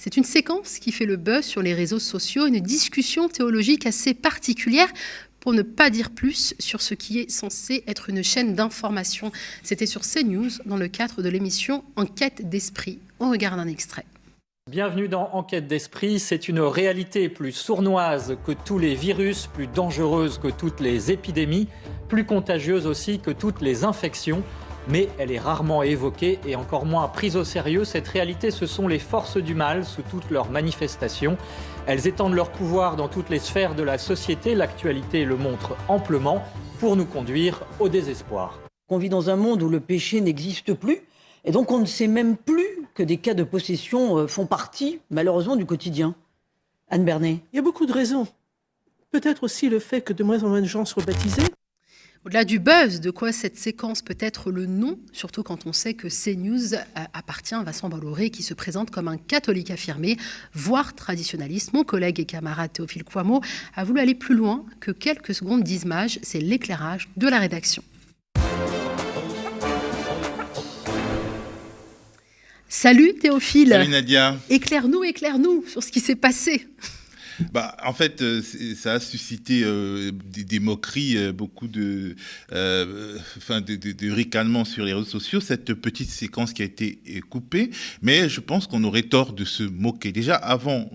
C'est une séquence qui fait le buzz sur les réseaux sociaux, une discussion théologique assez particulière, pour ne pas dire plus, sur ce qui est censé être une chaîne d'information. C'était sur CNews, dans le cadre de l'émission Enquête d'esprit. On regarde un extrait. Bienvenue dans Enquête d'esprit. C'est une réalité plus sournoise que tous les virus, plus dangereuse que toutes les épidémies, plus contagieuse aussi que toutes les infections. Mais elle est rarement évoquée et encore moins prise au sérieux. Cette réalité, ce sont les forces du mal sous toutes leurs manifestations. Elles étendent leur pouvoir dans toutes les sphères de la société. L'actualité le montre amplement pour nous conduire au désespoir. On vit dans un monde où le péché n'existe plus. Et donc on ne sait même plus que des cas de possession font partie, malheureusement, du quotidien. Anne Bernet. Il y a beaucoup de raisons. Peut-être aussi le fait que de moins en moins de gens soient baptisés. Au-delà du buzz, de quoi cette séquence peut être le nom, surtout quand on sait que CNews appartient à Vincent Bolloré, qui se présente comme un catholique affirmé, voire traditionnaliste. Mon collègue et camarade Théophile Kouammo a voulu aller plus loin que quelques secondes d'image. C'est l'éclairage de la rédaction. Salut Théophile. Salut Nadia. Éclaire-nous sur ce qui s'est passé. En fait, ça a suscité des moqueries, beaucoup de ricanements sur les réseaux sociaux, cette petite séquence qui a été coupée. Mais je pense qu'on aurait tort de se moquer. Déjà, avant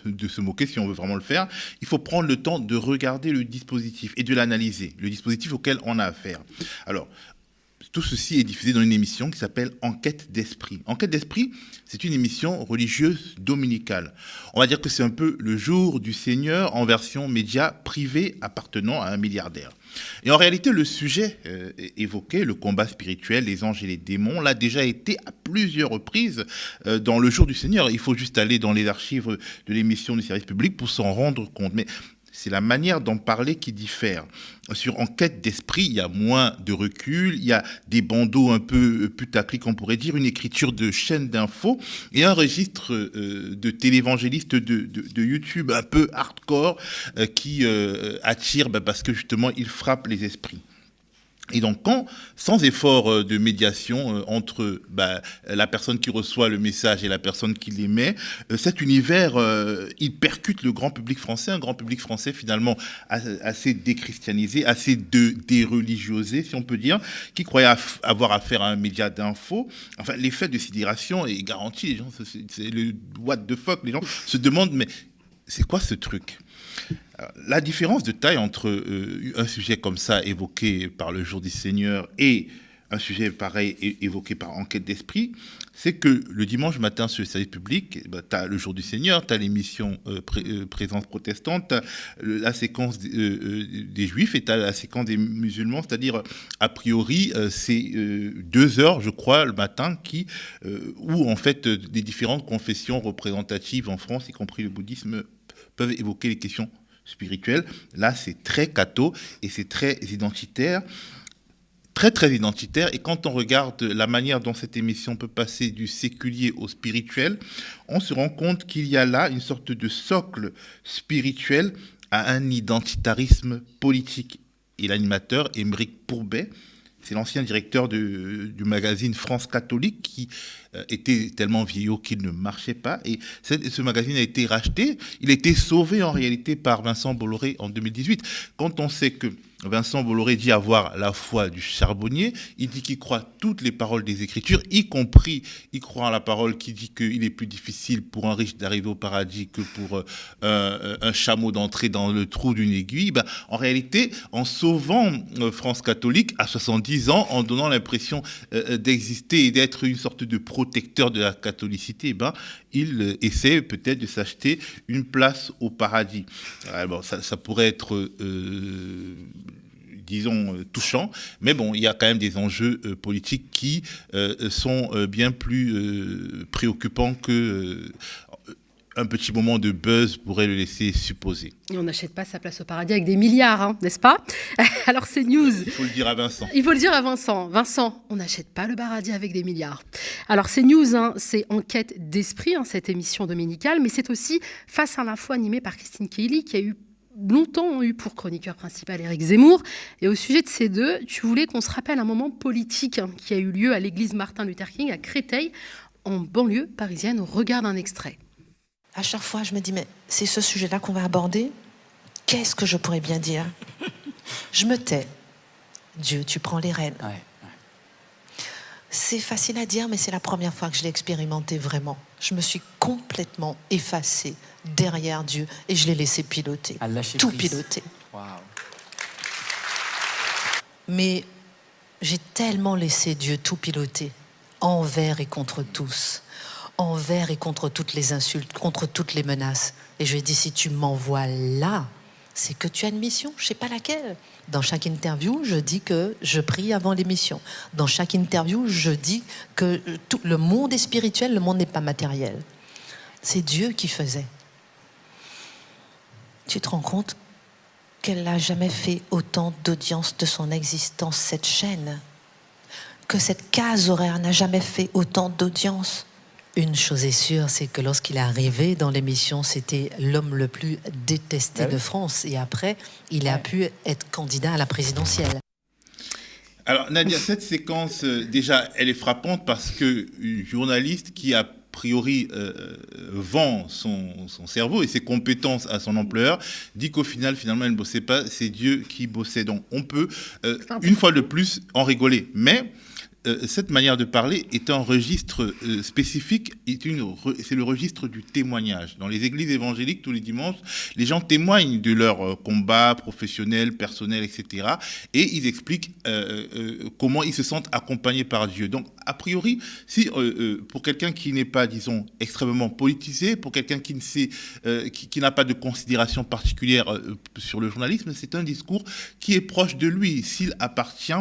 de se moquer, si on veut vraiment le faire, il faut prendre le temps de regarder le dispositif et de l'analyser, le dispositif auquel on a affaire. Alors, tout ceci est diffusé dans une émission qui s'appelle Enquête d'esprit. Enquête d'esprit, c'est une émission religieuse dominicale. On va dire que c'est un peu le jour du Seigneur en version média privé appartenant à un milliardaire. Et en réalité, le sujet évoqué, le combat spirituel, les anges et les démons, l'a déjà été à plusieurs reprises dans le jour du Seigneur. Il faut juste aller dans les archives de l'émission du service public pour s'en rendre compte. Mais c'est la manière d'en parler qui diffère. Sur Enquête d'esprit, il y a moins de recul, il y a des bandeaux un peu putaclic, on pourrait dire, une écriture de chaîne d'infos et un registre de télévangélistes de YouTube un peu hardcore qui attire parce que justement, il frappe les esprits. Et donc, sans effort de médiation entre la personne qui reçoit le message et la personne qui l'émet, cet univers, il percute le grand public français, un grand public français finalement assez déchristianisé, assez déreligiosé, si on peut dire, qui croyait avoir affaire à un média d'info. Enfin, l'effet de sidération est garanti. Les gens, c'est le what the fuck, les gens se demandent, mais c'est quoi ce truc ? La différence de taille entre un sujet comme ça évoqué par le Jour du Seigneur et un sujet pareil évoqué par Enquête d'esprit, c'est que le dimanche matin sur le service public, tu as le Jour du Seigneur, tu as l'émission Présence protestante, tu as la séquence des Juifs et tu as la séquence des musulmans, c'est-à-dire, a priori, c'est 2 heures, je crois, le matin, où en fait des différentes confessions représentatives en France, y compris le bouddhisme, peuvent évoquer les questions spirituelles. Là, c'est très catho et c'est très identitaire. Très, très identitaire. Et quand on regarde la manière dont cette émission peut passer du séculier au spirituel, on se rend compte qu'il y a là une sorte de socle spirituel à un identitarisme politique. Et l'animateur, Émeric Pourbet, c'est l'ancien directeur du magazine France Catholique qui était tellement vieillot qu'il ne marchait pas. Et ce magazine a été racheté. Il a été sauvé en réalité par Vincent Bolloré en 2018. Quand on sait que Vincent Bolloré dit avoir la foi du charbonnier, il dit qu'il croit toutes les paroles des Écritures, y compris, il croit à la parole qui dit qu'il est plus difficile pour un riche d'arriver au paradis que pour un chameau d'entrer dans le trou d'une aiguille. En réalité, en sauvant France Catholique à 70 ans, en donnant l'impression d'exister et d'être une sorte de protecteur de la catholicité, il essaie peut-être de s'acheter une place au paradis. Alors, ça pourrait être disons, touchant. Mais bon, il y a quand même des enjeux politiques qui sont bien plus préoccupants que un petit moment de buzz pourrait le laisser supposer. Et on n'achète pas sa place au paradis avec des milliards, n'est-ce pas ? Alors c'est news. Il faut le dire à Vincent. Il faut le dire à Vincent. Vincent, on n'achète pas le paradis avec des milliards. Alors c'est news, c'est Enquête d'esprit, cette émission dominicale, mais c'est aussi Face à l'info animée par Christine Keely qui a longtemps eu pour chroniqueur principal Éric Zemmour. Et au sujet de ces deux, tu voulais qu'on se rappelle un moment politique qui a eu lieu à l'église Martin Luther King à Créteil, en banlieue parisienne. On regarde un extrait. à chaque fois, je me dis, mais c'est ce sujet-là qu'on va aborder? Qu'est-ce que je pourrais bien dire? Je me tais. Dieu, tu prends les rênes. Ouais. C'est facile à dire, mais c'est la première fois que je l'ai expérimenté vraiment. Je me suis complètement effacée derrière Dieu et je l'ai laissé piloter. À lâcher Tout prise. piloter. Waouh. Mais j'ai tellement laissé Dieu tout piloter, envers et contre tous, envers et contre toutes les insultes, contre toutes les menaces. Et je lui ai dit, si tu m'envoies là, c'est que tu as une mission, je ne sais pas laquelle. Dans chaque interview, je dis que je prie avant l'émission. Dans chaque interview, je dis que tout, le monde est spirituel, le monde n'est pas matériel. C'est Dieu qui faisait. Tu te rends compte qu'elle n'a jamais fait autant d'audience de son existence, cette chaîne, que cette case horaire n'a jamais fait autant d'audience. Une chose est sûre, c'est que lorsqu'il est arrivé dans l'émission, c'était l'homme le plus détesté de France. Et après, il a pu être candidat à la présidentielle. Alors Nadia, cette séquence, déjà, elle est frappante parce qu'une journaliste qui a priori vend son cerveau et ses compétences à son employeur, dit qu'au final, finalement, elle ne bossait pas, c'est Dieu qui bossait. Donc on peut, une fois de plus, en rigoler. Mais cette manière de parler est un registre spécifique, c'est le registre du témoignage. Dans les églises évangéliques, tous les dimanches, les gens témoignent de leur combat professionnel, personnel, etc. Et ils expliquent comment ils se sentent accompagnés par Dieu. Donc, a priori, si pour quelqu'un qui n'est pas, disons, extrêmement politisé, pour quelqu'un qui ne sait, qui n'a pas de considération particulière sur le journalisme, c'est un discours qui est proche de lui, s'il appartient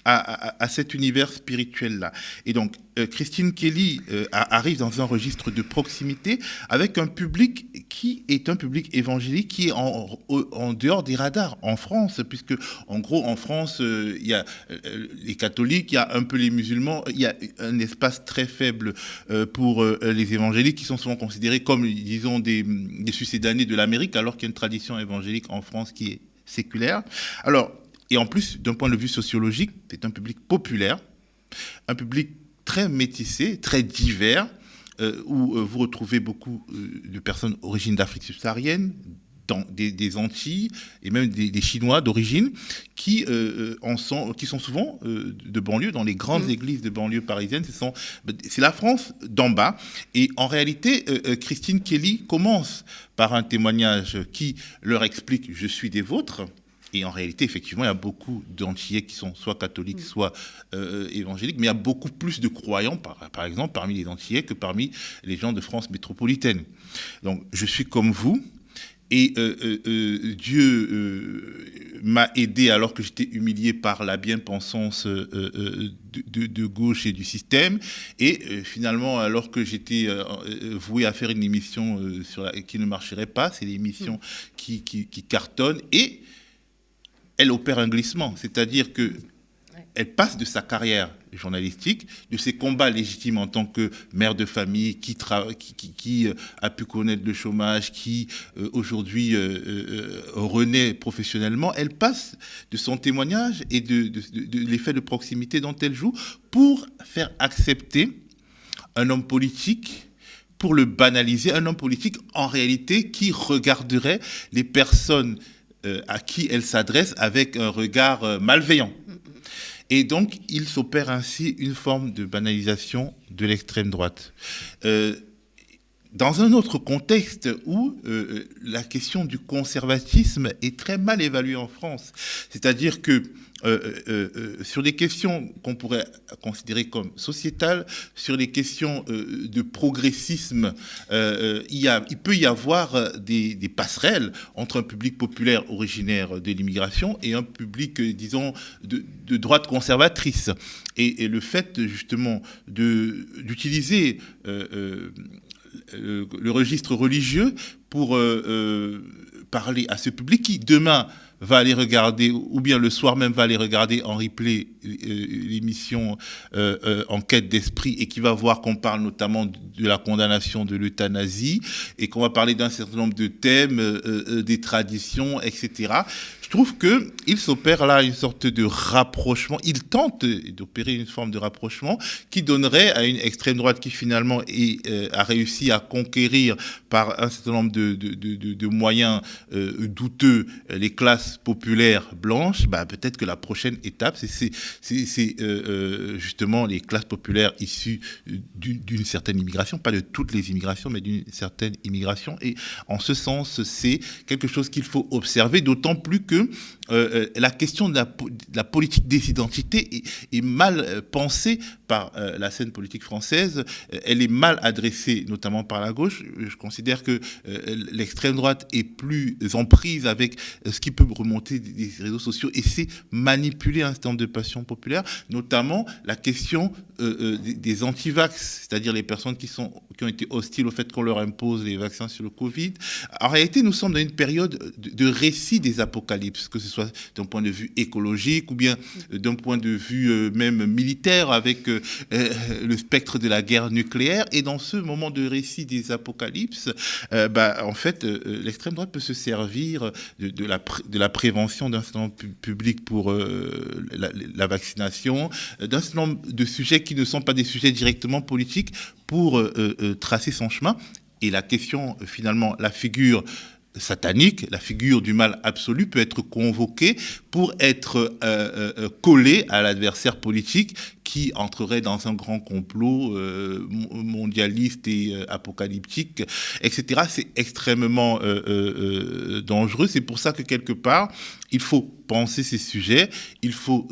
à cet univers spirituel-là. Et donc, Christine Kelly arrive dans un registre de proximité avec un public qui est un public évangélique qui est en dehors des radars en France, puisque en gros en France il y a les catholiques, il y a un peu les musulmans, il y a un espace très faible pour les évangéliques qui sont souvent considérés comme, disons, des succédanés de l'Amérique, alors qu'il y a une tradition évangélique en France qui est séculaire. Alors, et en plus, d'un point de vue sociologique, c'est un public populaire, un public très métissé, très divers, où vous retrouvez beaucoup de personnes d'origine d'Afrique subsaharienne, des Antilles et même des Chinois d'origine qui sont souvent de banlieue, dans les grandes églises de banlieue parisiennes. C'est la France d'en bas. Et en réalité, Christine Kelly commence par un témoignage qui leur explique « Je suis des vôtres ». Et en réalité, effectivement, il y a beaucoup d'Antillais qui sont soit catholiques, soit évangéliques, mais il y a beaucoup plus de croyants, par exemple, parmi les Antillais que parmi les gens de France métropolitaine. Donc, je suis comme vous, et Dieu m'a aidé alors que j'étais humilié par la bien-pensance de gauche et du système, et finalement, alors que j'étais voué à faire une émission qui ne marcherait pas, c'est l'émission qui cartonne, et elle opère un glissement, c'est-à-dire que elle passe de sa carrière journalistique, de ses combats légitimes en tant que mère de famille, qui a pu connaître le chômage, qui aujourd'hui renaît professionnellement. Elle passe de son témoignage et de l'effet de proximité dont elle joue pour faire accepter un homme politique, pour le banaliser, un homme politique en réalité qui regarderait les personnes à qui elle s'adresse avec un regard malveillant. Et donc, il s'opère ainsi une forme de banalisation de l'extrême droite. Dans un autre contexte où la question du conservatisme est très mal évaluée en France, c'est-à-dire que sur des questions qu'on pourrait considérer comme sociétales, sur les questions de progressisme, il peut y avoir des passerelles entre un public populaire originaire de l'immigration et un public, disons, de droite conservatrice. Et le fait, justement, d'utiliser le registre religieux pour parler à ce public qui, demain, va aller regarder, ou bien le soir même va aller regarder en replay l'émission Enquête d'esprit, et qui va voir qu'on parle notamment de la condamnation de l'euthanasie, et qu'on va parler d'un certain nombre de thèmes, des traditions, etc. Je trouve qu'il s'opère là une sorte de rapprochement. Il tente d'opérer une forme de rapprochement qui donnerait à une extrême droite qui finalement a réussi à conquérir par un certain nombre de moyens douteux les classes populaires blanches. Peut-être que la prochaine étape, c'est justement les classes populaires issues d'une certaine immigration, pas de toutes les immigrations, mais d'une certaine immigration. Et en ce sens, c'est quelque chose qu'il faut observer, d'autant plus que la question de la politique des identités est mal pensée par la scène politique française. Elle est mal adressée, notamment par la gauche. Je considère que l'extrême droite est plus en prise avec ce qui peut remonter des réseaux sociaux et c'est manipuler un certain nombre de passions populaires, notamment la question des anti-vax, c'est-à-dire les personnes qui ont été hostiles au fait qu'on leur impose les vaccins sur le Covid. En réalité, nous sommes dans une période de récit des apocalypses, que ce soit d'un point de vue écologique ou bien d'un point de vue même militaire avec le spectre de la guerre nucléaire. Et dans ce moment de récit des apocalypses, en fait, l'extrême droite peut se servir de la prévention d'un certain nombre public pour la vaccination, d'un certain nombre de sujets qui ne sont pas des sujets directement politiques pour tracer son chemin. Et la question, finalement, la figure satanique, la figure du mal absolu peut être convoquée pour être collée à l'adversaire politique qui entrerait dans un grand complot mondialiste et apocalyptique, etc. C'est extrêmement dangereux. C'est pour ça que quelque part, il faut penser ces sujets, il faut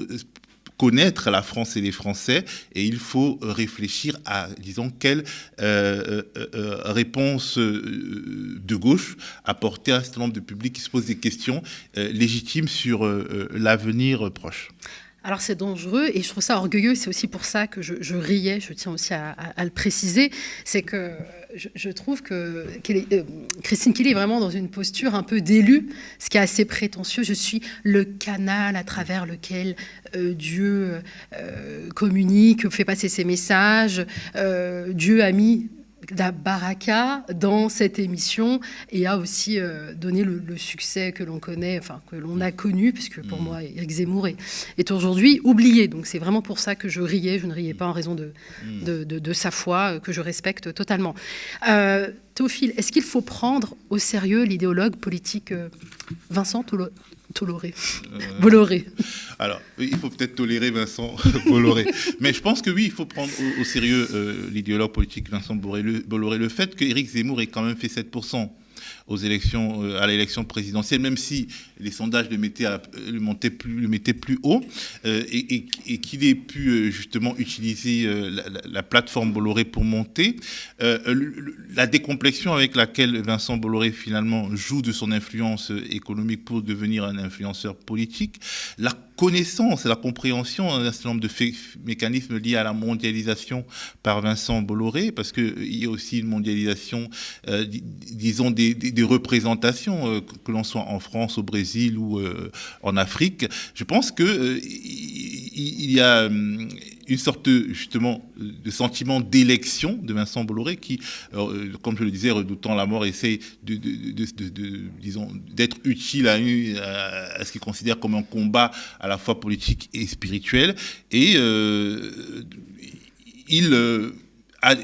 connaître la France et les Français, et il faut réfléchir à, disons, quelle réponse de gauche apporter à un certain nombre de publics qui se posent des questions légitimes sur l'avenir proche. Alors c'est dangereux et je trouve ça orgueilleux, c'est aussi pour ça que je riais, je tiens aussi à le préciser, c'est que je trouve que Christine Kelly est vraiment dans une posture un peu d'élue, ce qui est assez prétentieux. Je suis le canal à travers lequel Dieu communique, fait passer ses messages. Dieu a mis la baraka dans cette émission et a aussi donné le succès que l'on connaît, enfin que l'on a connu, puisque pour moi Éric Zemmour est aujourd'hui oublié. Donc c'est vraiment pour ça que je riais. Je ne riais pas en raison de sa foi, que je respecte totalement. Théophile, est-ce qu'il faut prendre au sérieux l'idéologue politique Vincent Bolloré? Alors, il faut peut-être tolérer Vincent Bolloré. Mais je pense que oui, il faut prendre au sérieux l'idéologue politique Vincent Bolloré. Le fait qu'Éric Zemmour ait quand même fait 7% aux élections, à l'élection présidentielle, même si les sondages le mettaient plus haut, et qu'il ait pu justement utiliser la plateforme Bolloré pour monter. La décomplexion avec laquelle Vincent Bolloré finalement joue de son influence économique pour devenir un influenceur politique, la connaissance et la compréhension d'un certain nombre de mécanismes liés à la mondialisation par Vincent Bolloré, parce qu'il y a aussi une mondialisation, disons, des représentations, que l'on soit en France, au Brésil ou en Afrique. Je pense que il y a une sorte justement de sentiment d'élection de Vincent Bolloré qui, comme je le disais, redoutant la mort, essaie disons, d'être utile à ce qu'il considère comme un combat à la fois politique et spirituel. Et il a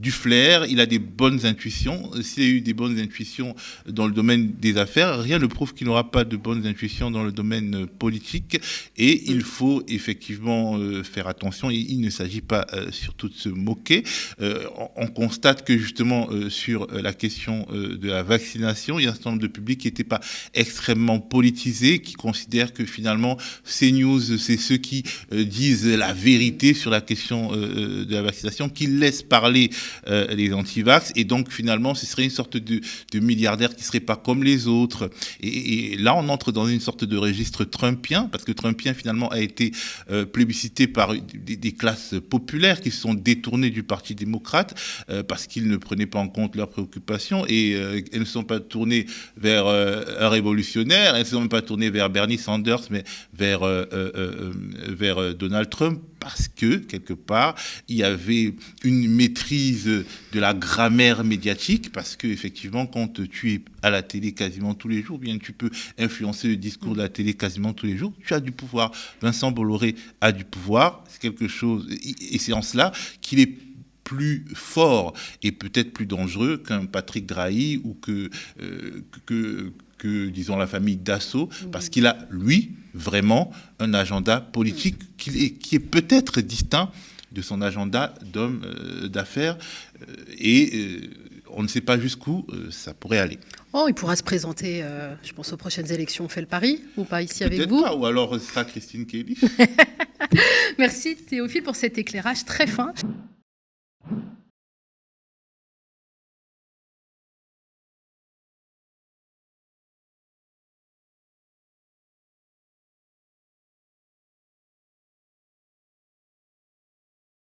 du flair, il a des bonnes intuitions. S'il a eu des bonnes intuitions dans le domaine des affaires, rien ne prouve qu'il n'aura pas de bonnes intuitions dans le domaine politique. Et il faut effectivement faire attention. Il ne s'agit pas surtout de se moquer. On constate que justement sur la question de la vaccination, il y a un certain nombre de publics qui n'étaient pas extrêmement politisés, qui considèrent que finalement CNews, c'est ceux qui disent la vérité sur la question de la vaccination, qui laissent parler les anti-vax, et donc finalement ce serait une sorte de milliardaire qui serait pas comme les autres, et là on entre dans une sorte de registre trumpien, parce que trumpien finalement a été plébiscité par des classes populaires qui se sont détournées du Parti démocrate parce qu'ils ne prenaient pas en compte leurs préoccupations, et elles ne sont pas tournées vers un révolutionnaire, elles ne sont même pas tournées vers Bernie Sanders, mais vers Donald Trump, parce que, quelque part, il y avait une maîtrise de la grammaire médiatique, parce que, effectivement, quand tu es à la télé quasiment tous les jours, bien tu peux influencer le discours de la télé quasiment tous les jours, tu as du pouvoir. Vincent Bolloré a du pouvoir, c'est quelque chose, et c'est en cela qu'il est plus fort et peut-être plus dangereux qu'un Patrick Drahi ou que disons, la famille Dassault, parce qu'il a, lui, vraiment un agenda politique qui est peut-être distinct de son agenda d'homme d'affaires, et on ne sait pas jusqu'où ça pourrait aller. Oh, il pourra se présenter, je pense, aux prochaines élections. On fait le pari ou pas ici avec Peut-être vous? pas, ou alors ce sera Christine Kelly. Merci Théophile pour cet éclairage très fin.